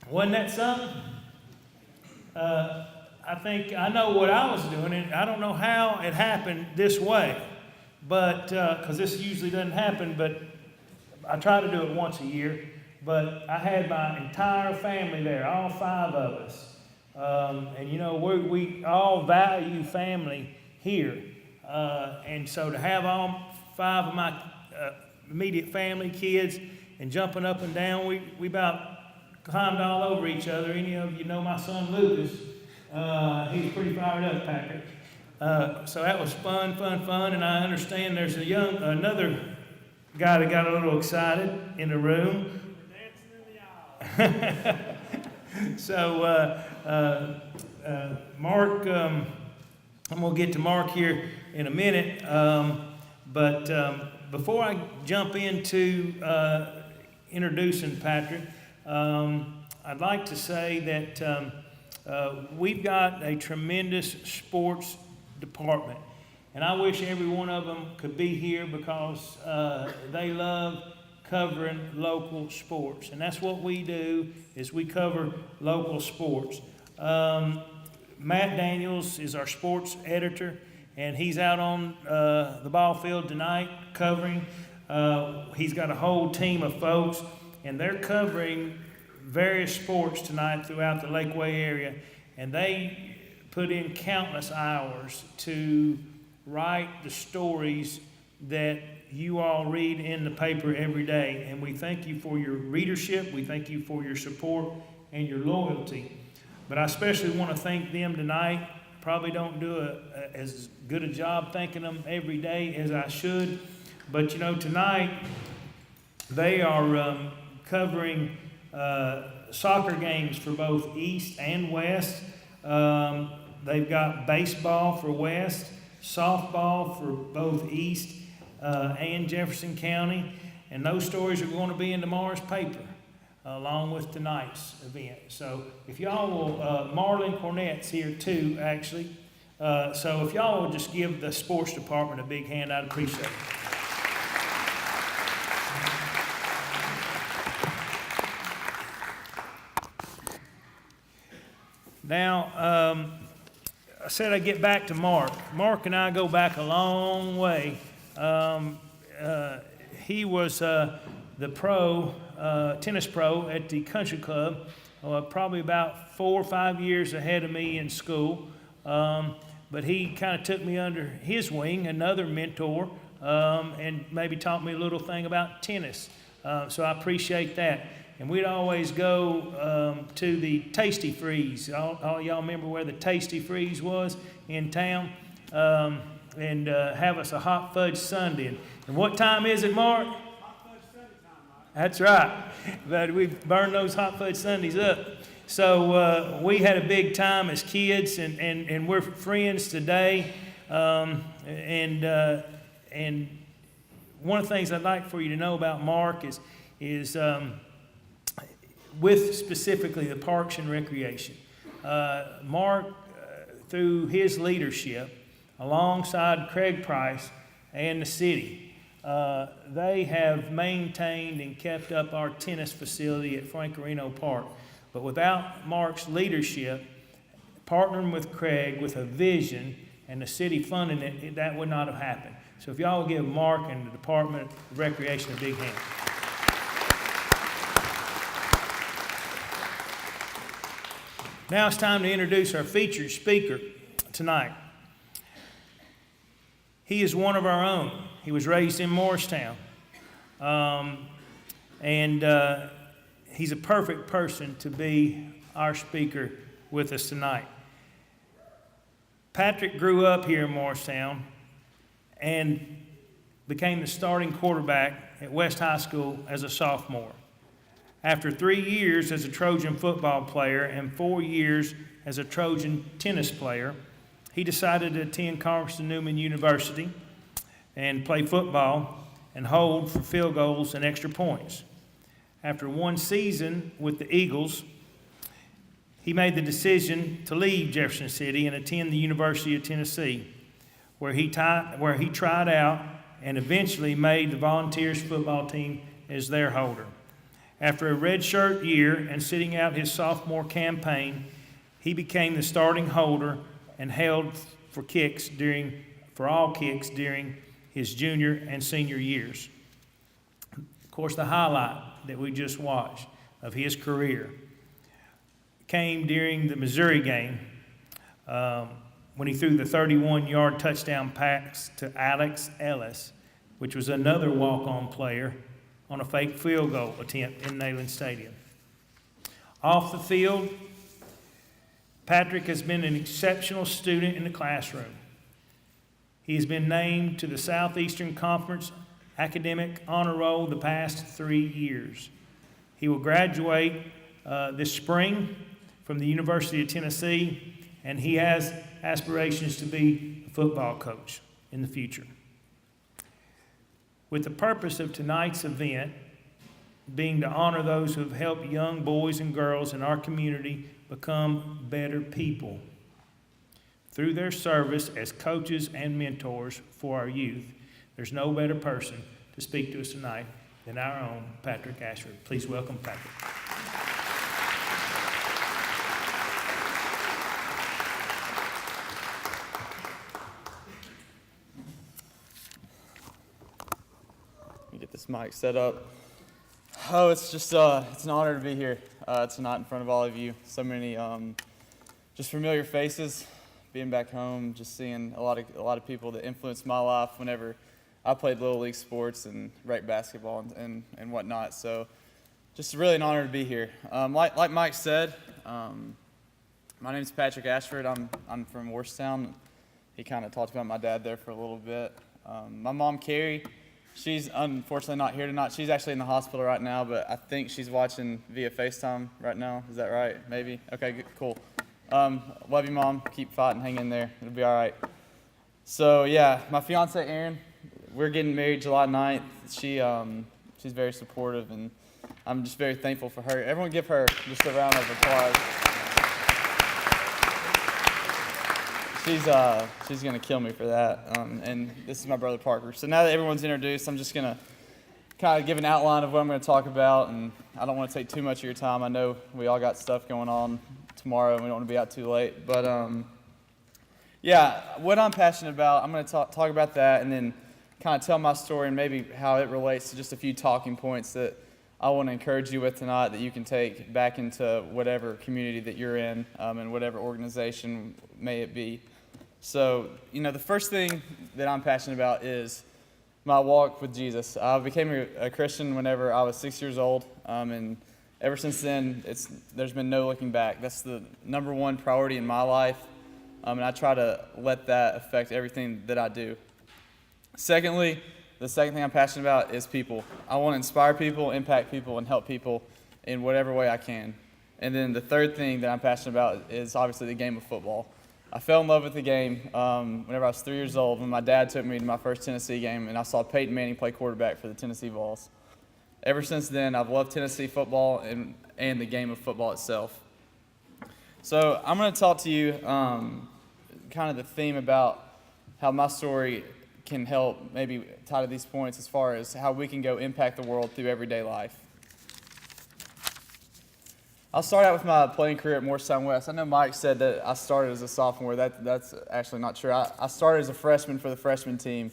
Wasn't that something? I think I know what I was doing, and I don't know how it happened this way, but because this usually doesn't happen, but I try to do it once a year. But I had my entire family there, all 5 of us, and you know we all value family here, and so to have all 5 of my immediate family, kids, and jumping up and down, we about climbed all over each other. Any of you know my son Lucas? He's pretty fired up, Patrick. So that was fun, and I understand there's another guy that got a little excited in the room. We're dancing in the aisle. So Mark, I'm going to get to Mark here in a minute, but before I jump into introducing Patrick, I'd like to say that we've got a tremendous sports department, and I wish every one of them could be here because they love covering local sports, and that's what we do, is we cover local sports. Matt Daniels is our sports editor, and he's out on the ball field tonight covering. He's got a whole team of folks, and they're covering various sports tonight throughout the Lakeway area, and they put in countless hours to write the stories that you all read in the paper every day, and we thank you for your readership, we thank you for your support and your loyalty. But I especially want to thank them tonight. Probably don't do as good a job thanking them every day as I should, but you know, tonight they are covering soccer games for both East and West. They've got baseball for West, softball for both East and Jefferson County, and those stories are going to be in tomorrow's paper along with tonight's event. So if y'all will, Marlon Cornett's here too, actually. So if y'all will just give the sports department a big hand, I'd appreciate it. Now, I said I'd get back to Mark. Mark and I go back a long way. He was the tennis pro at the country club, probably about 4 or 5 years ahead of me in school. But he kind of took me under his wing, another mentor, and maybe taught me a little thing about tennis. So I appreciate that. And we'd always go to the Tasty Freeze. All y'all remember where the Tasty Freeze was in town? And have us a hot fudge sundae. And what time is it, Mark? Hot fudge sundae time, Mike. That's right. But we burned those hot fudge sundaes up. So we had a big time as kids, and we're friends today. And one of the things I'd like for you to know about Mark is with specifically the Parks and Recreation. Mark, through his leadership, alongside Craig Price and the city, they have maintained and kept up our tennis facility at Francorino Park. But without Mark's leadership, partnering with Craig with a vision and the city funding it, that would not have happened. So if y'all will give Mark and the Department of Recreation a big hand. Now it's time to introduce our featured speaker tonight. He is one of our own. He was raised in Morristown. And he's a perfect person to be our speaker with us tonight. Patrick grew up here in Morristown and became the starting quarterback at West High School as a sophomore. After 3 years as a Trojan football player and 4 years as a Trojan tennis player, he decided to attend Congressman Newman University and play football and hold for field goals and extra points. After 1 season with the Eagles, he made the decision to leave Jefferson City and attend the University of Tennessee, where he tried out and eventually made the Volunteers football team as their holder. After a redshirt year and sitting out his sophomore campaign, he became the starting holder and held for all kicks during his junior and senior years. Of course, the highlight that we just watched of his career came during the Missouri game when he threw the 31-yard touchdown pass to Alex Ellis, which was another walk-on player on a fake field goal attempt in Neyland Stadium. Off the field, Patrick has been an exceptional student in the classroom. He has been named to the Southeastern Conference Academic Honor Roll the past 3 years. He will graduate this spring from the University of Tennessee, and he has aspirations to be a football coach in the future. With the purpose of tonight's event being to honor those who have helped young boys and girls in our community become better people through their service as coaches and mentors for our youth, there's no better person to speak to us tonight than our own Patrick Ashford. Please welcome Patrick. Let me get this mic set up. Oh, it's just it's an honor to be here tonight in front of all of you. So many just familiar faces. Being back home, just seeing a lot of people that influenced my life whenever I played Little League sports and rec basketball and whatnot. So just really an honor to be here. Like Mike said, my name is Patrick Ashford. I'm from Worcester. He kind of talked about my dad there for a little bit. My mom, Carrie, she's unfortunately not here tonight. She's actually in the hospital right now, but I think she's watching via FaceTime right now. Is that right? Maybe? Okay, good, cool. Love you, Mom. Keep fighting. Hang in there. It'll be all right. So, yeah, my fiance, Erin, we're getting married July 9th. She's very supportive, and I'm just very thankful for her. Everyone give her just a round of applause. She's going to kill me for that. And this is my brother, Parker. So now that everyone's introduced, I'm just going to kind of give an outline of what I'm going to talk about, and I don't want to take too much of your time. I know we all got stuff going on tomorrow, and we don't want to be out too late. But, yeah, what I'm passionate about, I'm going to talk about that and then kind of tell my story and maybe how it relates to just a few talking points that I want to encourage you with tonight that you can take back into whatever community that you're in and whatever organization may it be. So, the first thing that I'm passionate about is my walk with Jesus. I became a Christian whenever I was 6 years old, and ever since then, there's been no looking back. That's the number one priority in my life, and I try to let that affect everything that I do. Secondly, the second thing I'm passionate about is people. I want to inspire people, impact people, and help people in whatever way I can. And then the third thing that I'm passionate about is obviously the game of football. I fell in love with the game whenever I was 3 years old when my dad took me to my first Tennessee game, and I saw Peyton Manning play quarterback for the Tennessee Vols. Ever since then, I've loved Tennessee football and the game of football itself. So I'm going to talk to you kind of the theme about how my story can help maybe tie to these points as far as how we can go impact the world through everyday life. I'll start out with my playing career at Morristown West. I know Mike said that I started as a sophomore. That's actually not true. I started as a freshman for the freshman team.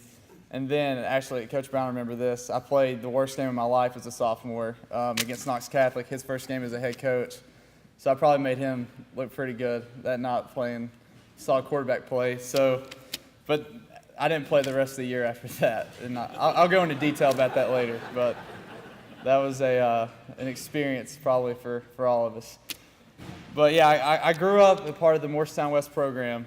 And then, actually, Coach Brown, remember this, I played the worst game of my life as a sophomore against Knox Catholic, his first game as a head coach. So I probably made him look pretty good that not playing solid quarterback play. But I didn't play the rest of the year after that. And I'll go into detail about that later. But that was an experience probably for all of us. But yeah, I grew up a part of the Morristown West program.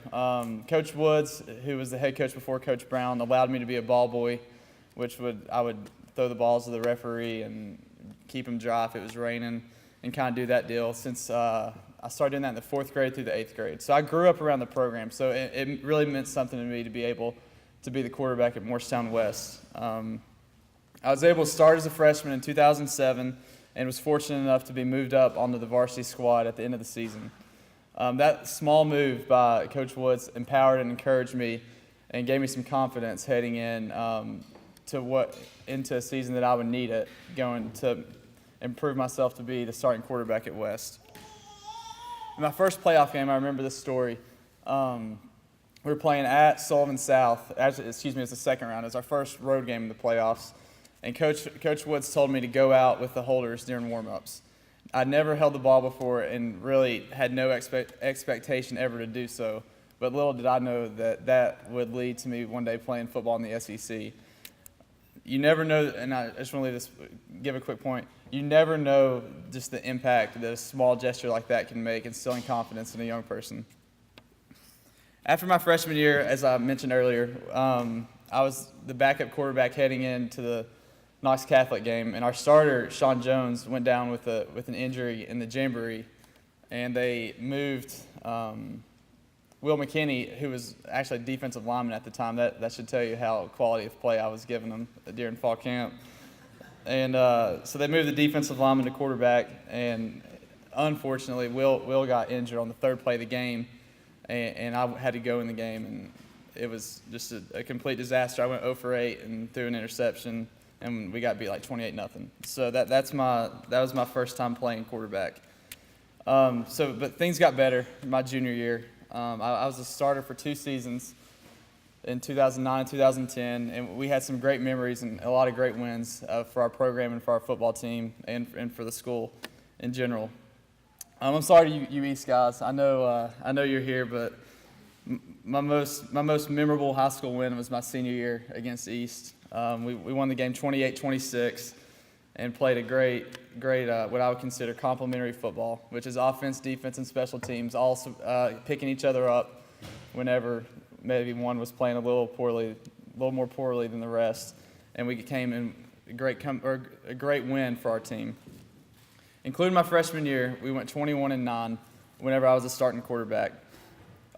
Coach Woods, who was the head coach before Coach Brown, allowed me to be a ball boy, which I would throw the balls to the referee and keep them dry if it was raining and kind of do that deal since I started doing that in the 4th grade through the 8th grade. So I grew up around the program, so it really meant something to me to be able to be the quarterback at Morristown West. I was able to start as a freshman in 2007 and was fortunate enough to be moved up onto the varsity squad at the end of the season. That small move by Coach Woods empowered and encouraged me and gave me some confidence heading in into a season that I would need it, going to and prove myself to be the starting quarterback at West. In my first playoff game, I remember this story. We were playing at Sullivan South. It's the second round. It was our first road game in the playoffs. And Coach Woods told me to go out with the holders during warm-ups. I'd never held the ball before and really had no expectation ever to do so. But little did I know that would lead to me one day playing football in the SEC. You never know, and I just want to give a quick point. You never know just the impact that a small gesture like that can make, instilling confidence in a young person. After my freshman year, as I mentioned earlier, I was the backup quarterback heading into the Knox Catholic game, and our starter, Sean Jones, went down with an injury in the jamboree, and they moved Will McKinney, who was actually a defensive lineman at the time. That should tell you how quality of play I was giving them during fall camp. And so they moved the defensive lineman to quarterback, and unfortunately, Will got injured on the third play of the game, and I had to go in the game, and it was just a complete disaster. I went 0 for 8 and threw an interception, and we got beat like 28-0. So that was my first time playing quarterback. But things got better my junior year. I was a starter for 2 seasons in 2009 and 2010, and we had some great memories and a lot of great wins for our program and for our football team and for the school in general. I'm sorry to you East guys. I know you're here, but my most memorable high school win was my senior year against East. We won the game 28-26 and played a great what I would consider complementary football, which is offense, defense, and special teams all picking each other up whenever maybe one was playing a little more poorly than the rest, and we came in a great win for our team. Including my freshman year, we went 21-9 whenever I was a starting quarterback.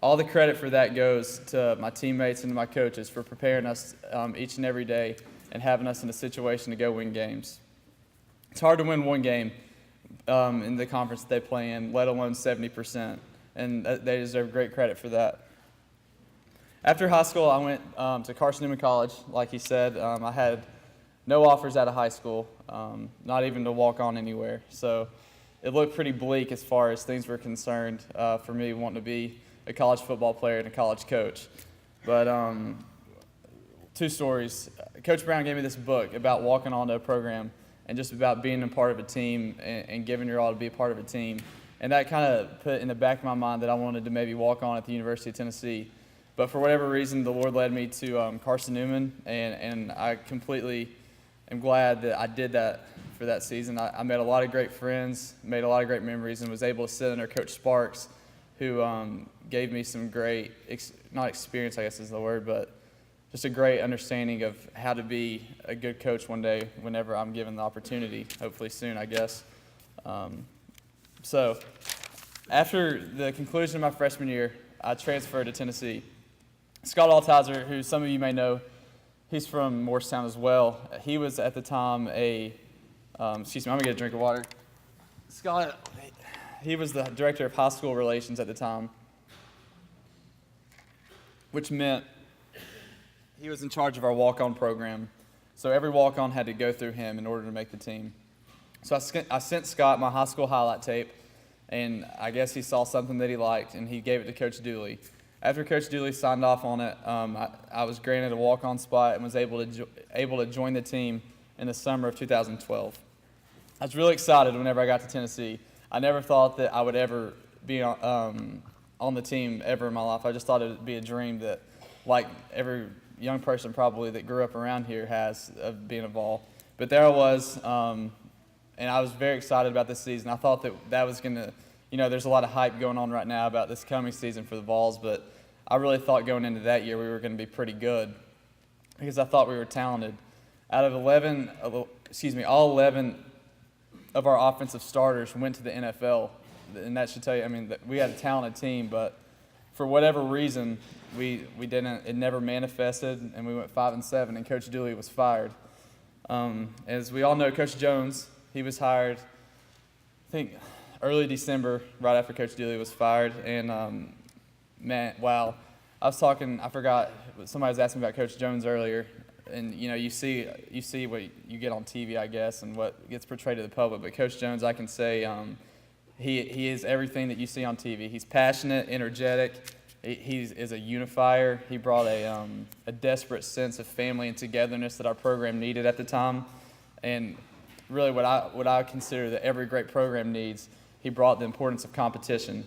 All the credit for that goes to my teammates and to my coaches for preparing us each and every day and having us in a situation to go win games. It's hard to win one game in the conference they play in, let alone 70%, and they deserve great credit for that. After high school, I went to Carson-Newman College. Like he said, I had no offers out of high school, not even to walk on anywhere. So it looked pretty bleak as far as things were concerned for me wanting to be a college football player and a college coach. But 2 stories. Coach Brown gave me this book about walking onto a program and just about being a part of a team and giving your all to be a part of a team. And that kind of put in the back of my mind that I wanted to maybe walk on at the University of Tennessee. But for whatever reason, the Lord led me to Carson-Newman, and I completely am glad that I did that for that season. I met a lot of great friends, made a lot of great memories, and was able to sit under Coach Sparks, who gave me some great, not experience I guess is the word, but just a great understanding of how to be a good coach one day whenever I'm given the opportunity, hopefully soon, I guess. So after the conclusion of my freshman year, I transferred to Tennessee. Scott Altizer, who some of you may know, he's from Morristown as well. He was at the time I'm going to get a drink of water. Scott, he was the director of high school relations at the time, which meant he was in charge of our walk-on program. So every walk-on had to go through him in order to make the team. So I sent Scott my high school highlight tape, and I guess he saw something that he liked, and he gave it to Coach Dooley. After Coach Dooley signed off on it, I was granted a walk-on spot and was able to join the team in the summer of 2012. I was really excited whenever I got to Tennessee. I never thought that I would ever be on the team ever in my life. I just thought it would be a dream that, like every young person probably that grew up around here has of being a Vol. But there I was, and I was very excited about this season. I thought that was going to, there's a lot of hype going on right now about this coming season for the Vols, but I really thought going into that year we were going to be pretty good because I thought we were talented. Out of all 11 of our offensive starters went to the NFL, and that should tell you, that we had a talented team, but for whatever reason, we didn't. It never manifested, and we went 5-7, and Coach Dooley was fired. As we all know, Coach Jones, he was hired, I think, early December, right after Coach Dooley was fired, and man, wow. I forgot, somebody was asking about Coach Jones earlier, and you see what you get on TV, I guess, and what gets portrayed to the public. But Coach Jones, I can say, he is everything that you see on TV. He's passionate, energetic. He is a unifier. He brought a desperate sense of family and togetherness that our program needed at the time, and really what I consider that every great program needs. He brought the importance of competition.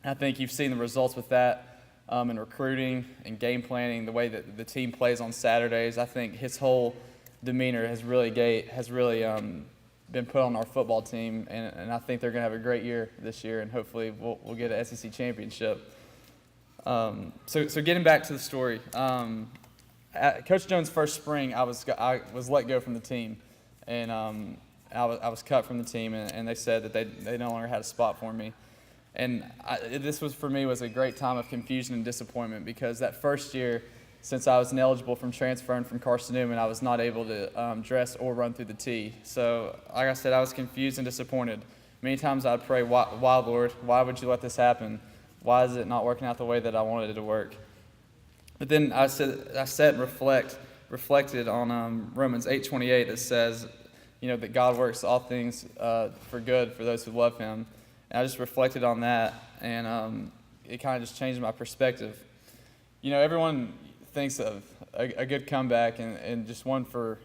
I think you've seen the results with that in recruiting and game planning, the way that the team plays on Saturdays. I think his whole demeanor has really been put on our football team, and I think they're going to have a great year this year, and hopefully we'll get an SEC championship. So getting back to the story, Coach Jones' first spring, I was let go from the team, and I was cut from the team, and they said that they no longer had a spot for me. And this was, for me, was a great time of confusion and disappointment, because that first year, since I was ineligible from transferring from Carson Newman, I was not able to dress or run through the tee. So, like I said, I was confused and disappointed. Many times I'd pray, why, Lord? Why would you let this happen? Why is it not working out the way that I wanted it to work? But then I sat and reflected on Romans 8:28 that says, that God works all things for good for those who love Him. And I just reflected on that, and it kind of just changed my perspective. Everyone thinks of a good comeback, and just one for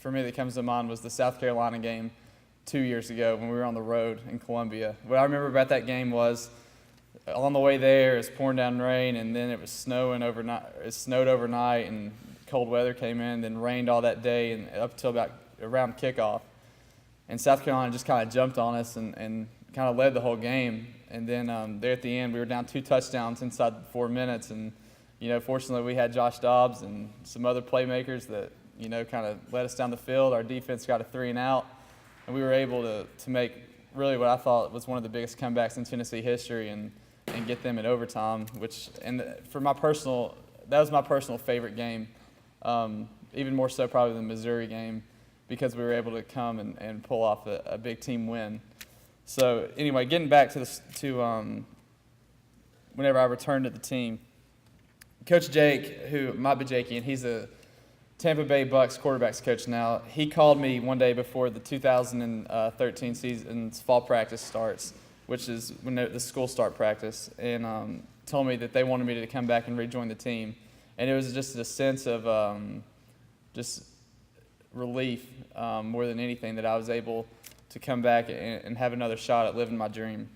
me that comes to mind was the South Carolina game 2 years ago when we were on the road in Columbia. What I remember about that game was, on the way there, it was pouring down rain, and then it was snowing overnight. It snowed overnight, and cold weather came in, then rained all that day, and up until about around kickoff. And South Carolina just kind of jumped on us and kind of led the whole game. And then there at the end, we were down 2 touchdowns inside 4 minutes, and fortunately we had Josh Dobbs and some other playmakers that kind of led us down the field. Our defense got a 3-and-out, and we were able to make really what I thought was one of the biggest comebacks in Tennessee history, and get them in overtime. That was my personal favorite game, even more so probably than the Missouri game, because we were able to come and pull off a big team win. So anyway, getting back to whenever I returned to the team, Coach Jake, who might be Jakey, and he's a Tampa Bay Bucks quarterbacks coach now, he called me one day before the 2013 season's fall practice starts, which is when the school start practice, and told me that they wanted me to come back and rejoin the team. And it was just a sense of just relief more than anything that I was able to come back and have another shot at living my dream.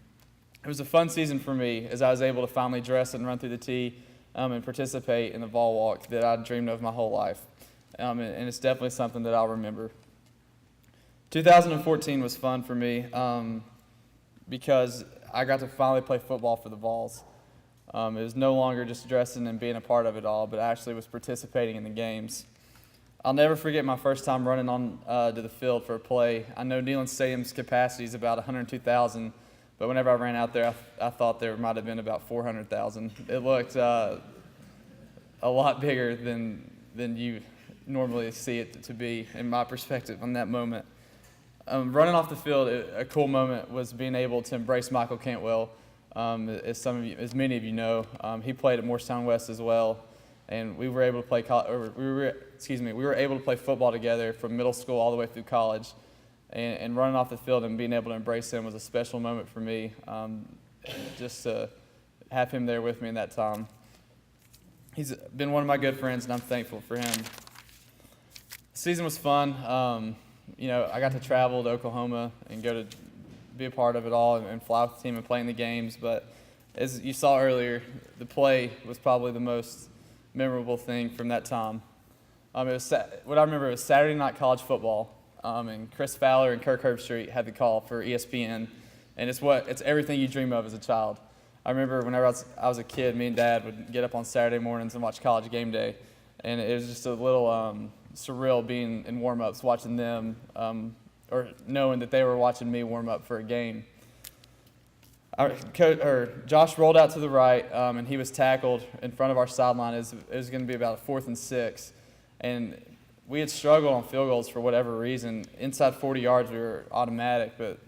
It was a fun season for me, as I was able to finally dress and run through the tee and participate in the ball walk that I'd dreamed of my whole life. And it's definitely something that I'll remember. 2014 was fun for me because I got to finally play football for the Vols. It was no longer just dressing and being a part of it all, but I actually was participating in the games. I'll never forget my first time running on to the field for a play. I know Neyland Stadium's capacity is about 102,000, but whenever I ran out there, I thought there might have been about 400,000. It looked a lot bigger than you normally see it to be, in my perspective, on that moment. Running off the field, a cool moment was being able to embrace Michael Cantwell. As many of you know, he played at Morristown West as well, and we were able to play. We were able to play football together from middle school all the way through college, and running off the field and being able to embrace him was a special moment for me. Just to have him there with me in that time. He's been one of my good friends, and I'm thankful for him. The season was fun. I got to travel to Oklahoma and go to be a part of it all and fly with the team and play in the games. But as you saw earlier, the play was probably the most memorable thing from that time. What I remember was Saturday night college football, and Chris Fowler and Kirk Herbstreit had the call for ESPN, and it's everything you dream of as a child. I remember whenever I was a kid, me and Dad would get up on Saturday mornings and watch College Game Day, and it was just a little surreal being in warm-ups, watching them, or knowing that they were watching me warm up for a game. Josh rolled out to the right, and he was tackled in front of our sideline. It was going to be about a 4th and 6, and we had struggled on field goals for whatever reason. Inside 40 yards, we were automatic, but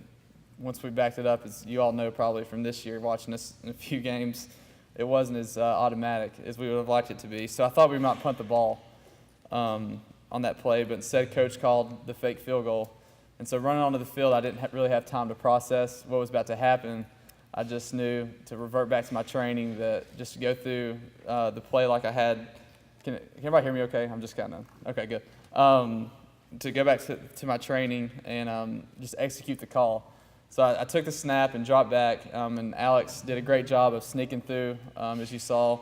once we backed it up, as you all know probably from this year, watching us in a few games, it wasn't as automatic as we would have liked it to be. So I thought we might punt the ball. on that play, but instead Coach called the fake field goal. And so running onto the field, I didn't really have time to process what was about to happen. I just knew to revert back to my training, that just to go through the play like I had. Can everybody hear me okay? I'm just kind of, okay, good. To go back to my training and just execute the call. So I took the snap and dropped back, and Alex did a great job of sneaking through, as you saw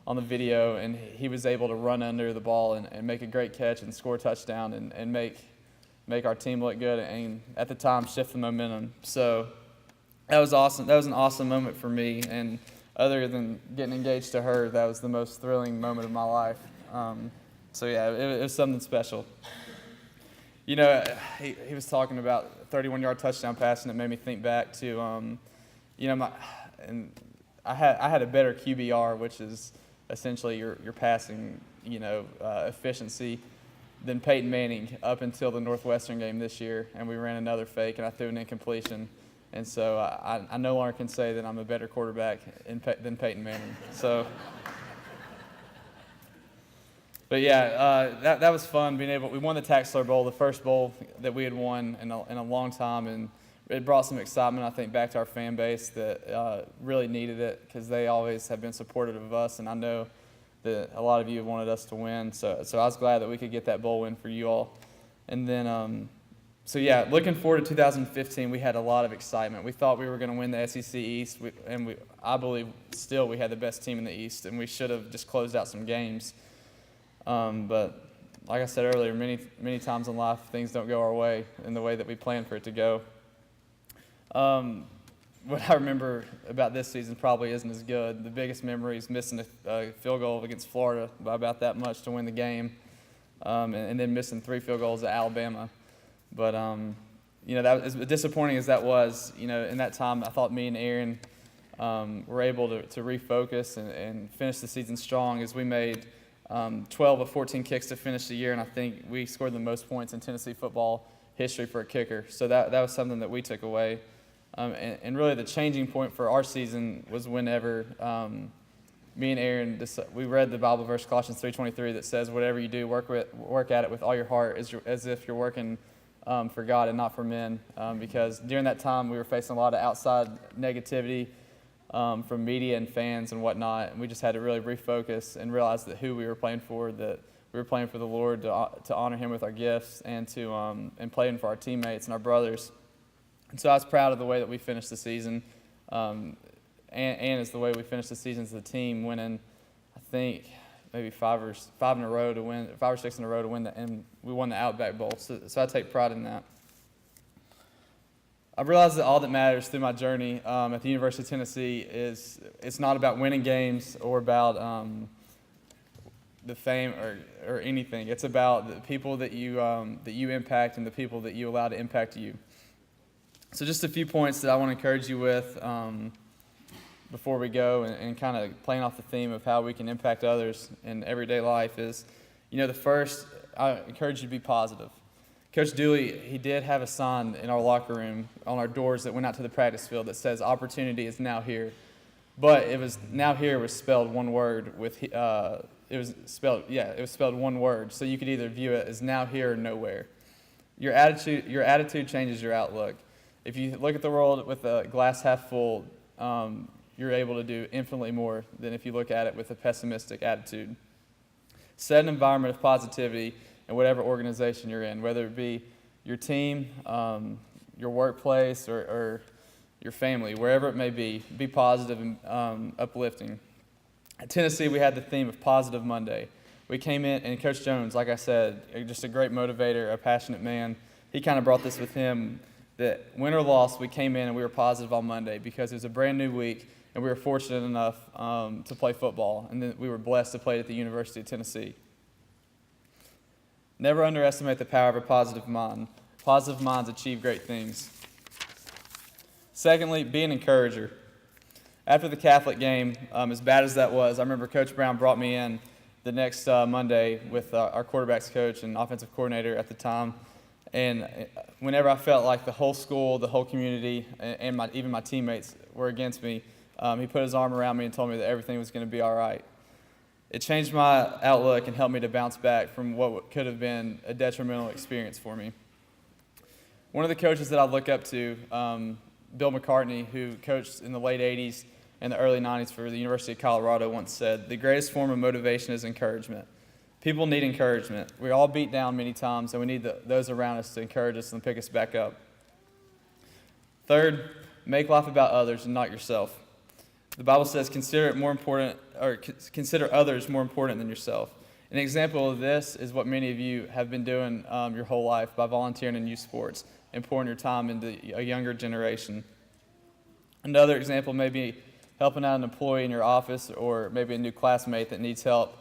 on the video, and he was able to run under the ball and make a great catch and score a touchdown and make our team look good and at the time shift the momentum. So that was awesome. That was an awesome moment for me, and other than getting engaged to her, that was the most thrilling moment of my life. So yeah, it was something special. You know, he was talking about 31-yard touchdown pass, and it made me think back to, you know, I had a better QBR, which is essentially your passing, you know, efficiency, than Peyton Manning up until the Northwestern game this year, and we ran another fake, and I threw an incompletion, and so I no longer can say that I'm a better quarterback than Peyton Manning. So. But yeah, that was fun being able. We won the Taxler Bowl, the first bowl that we had won in a long time, and it brought some excitement, I think, back to our fan base that really needed it, because they always have been supportive of us, and I know that a lot of you wanted us to win. So I was glad that we could get that bowl win for you all. And then, so yeah, looking forward to 2015, we had a lot of excitement. We thought we were going to win the SEC East, I believe still we had the best team in the East, and we should have just closed out some games. But like I said earlier, many times in life, things don't go our way in the way that we plan for it to go. What I remember about this season probably isn't as good. The biggest memory is missing a field goal against Florida by about that much to win the game, and then missing 3 field goals at Alabama. But, you know, that, as disappointing as that was, you know, in that time, I thought me and Aaron were able to refocus and finish the season strong, as we made 12 of 14 kicks to finish the year, and I think we scored the most points in Tennessee football history for a kicker. So that was something that we took away. And really the changing point for our season was whenever me and Aaron, we read the Bible verse, Colossians 3:23, that says, whatever you do, work at it with all your heart as if you're working for God and not for men. Because during that time we were facing a lot of outside negativity from media and fans and whatnot, and we just had to really refocus and realize that who we were playing for, that we were playing for the Lord to honor Him with our gifts and to and playing for our teammates and our brothers. And so I was proud of the way that we finished the season, and as the way we finished the season as a team, winning, I think maybe 5 or 6 in a row to win and we won the Outback Bowl. So I take pride in that. I realized that all that matters through my journey at the University of Tennessee is it's not about winning games or about the fame or anything. It's about the people that you impact and the people that you allow to impact you. So just a few points that I want to encourage you with before we go, and kind of playing off the theme of how we can impact others in everyday life is, you know, the first, I encourage you to be positive. Coach Dooley, he did have a sign in our locker room on our doors that went out to the practice field that says opportunity is now here. But it was now here was spelled one word with it was spelled one word. So you could either view it as now here or nowhere. Your attitude changes your outlook. If you look at the world with a glass half full, you're able to do infinitely more than if you look at it with a pessimistic attitude. Set an environment of positivity in whatever organization you're in, whether it be your team, your workplace, or your family, wherever it may be positive and uplifting. At Tennessee, we had the theme of Positive Monday. We came in, and Coach Jones, like I said, just a great motivator, a passionate man, he kind of brought this with him that win or loss, we came in and we were positive on Monday because it was a brand new week, and we were fortunate enough to play football, and then we were blessed to play at the University of Tennessee. Never underestimate the power of a positive mind. Positive minds achieve great things. Secondly, be an encourager. After the Catholic game, as bad as that was, I remember Coach Brown brought me in the next Monday with our quarterbacks coach and offensive coordinator at the time. And whenever I felt like the whole school, the whole community, and even my teammates were against me, he put his arm around me and told me that everything was going to be all right. It changed my outlook and helped me to bounce back from what could have been a detrimental experience for me. One of the coaches that I look up to, Bill McCartney, who coached in the late 80s and the early 90s for the University of Colorado, once said, "The greatest form of motivation is encouragement." People need encouragement. We're all beat down many times, and we need those around us to encourage us and pick us back up. Third, make life about others and not yourself. The Bible says, consider others more important than yourself. An example of this is what many of you have been doing your whole life by volunteering in youth sports and pouring your time into a younger generation. Another example may be helping out an employee in your office, or maybe a new classmate that needs help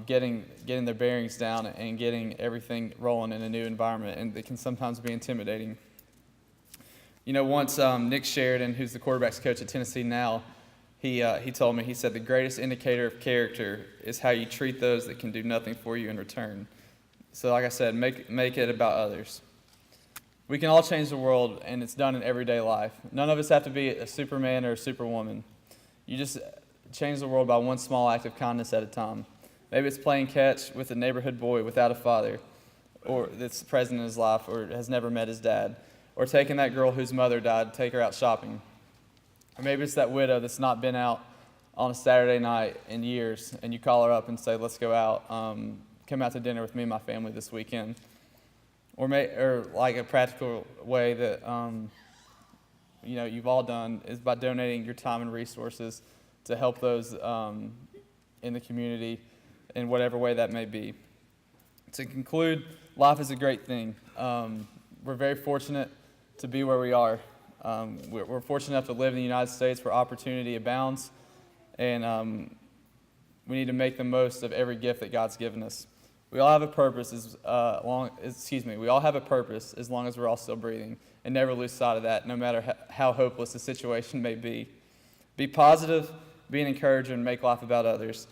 getting their bearings down and getting everything rolling in a new environment, and it can sometimes be intimidating. You know, once Nick Sheridan, who's the quarterback's coach at Tennessee now, he told me, he said, the greatest indicator of character is how you treat those that can do nothing for you in return. So like I said, make it about others. We can all change the world, and it's done in everyday life. None of us have to be a Superman or a Superwoman. You just change the world by one small act of kindness at a time. Maybe it's playing catch with a neighborhood boy without a father, or that's present in his life, or has never met his dad, or taking that girl whose mother died, take her out shopping. Or maybe it's that widow that's not been out on a Saturday night in years, and you call her up and say, let's go out, come out to dinner with me and my family this weekend. Or like a practical way that you've all done is by donating your time and resources to help those in the community in whatever way that may be. To conclude, life is a great thing. We're very fortunate to be where we are. We're fortunate enough to live in the United States where opportunity abounds, and we need to make the most of every gift that God's given us. We all have a purpose we all have a purpose as long as we're all still breathing, and never lose sight of that, no matter how hopeless the situation may be. Be positive, be an encourager, and make life about others.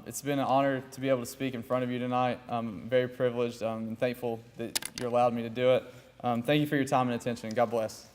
It's been an honor to be able to speak in front of you tonight. I'm very privileged and thankful that you allowed me to do it. Thank you for your time and attention. God bless.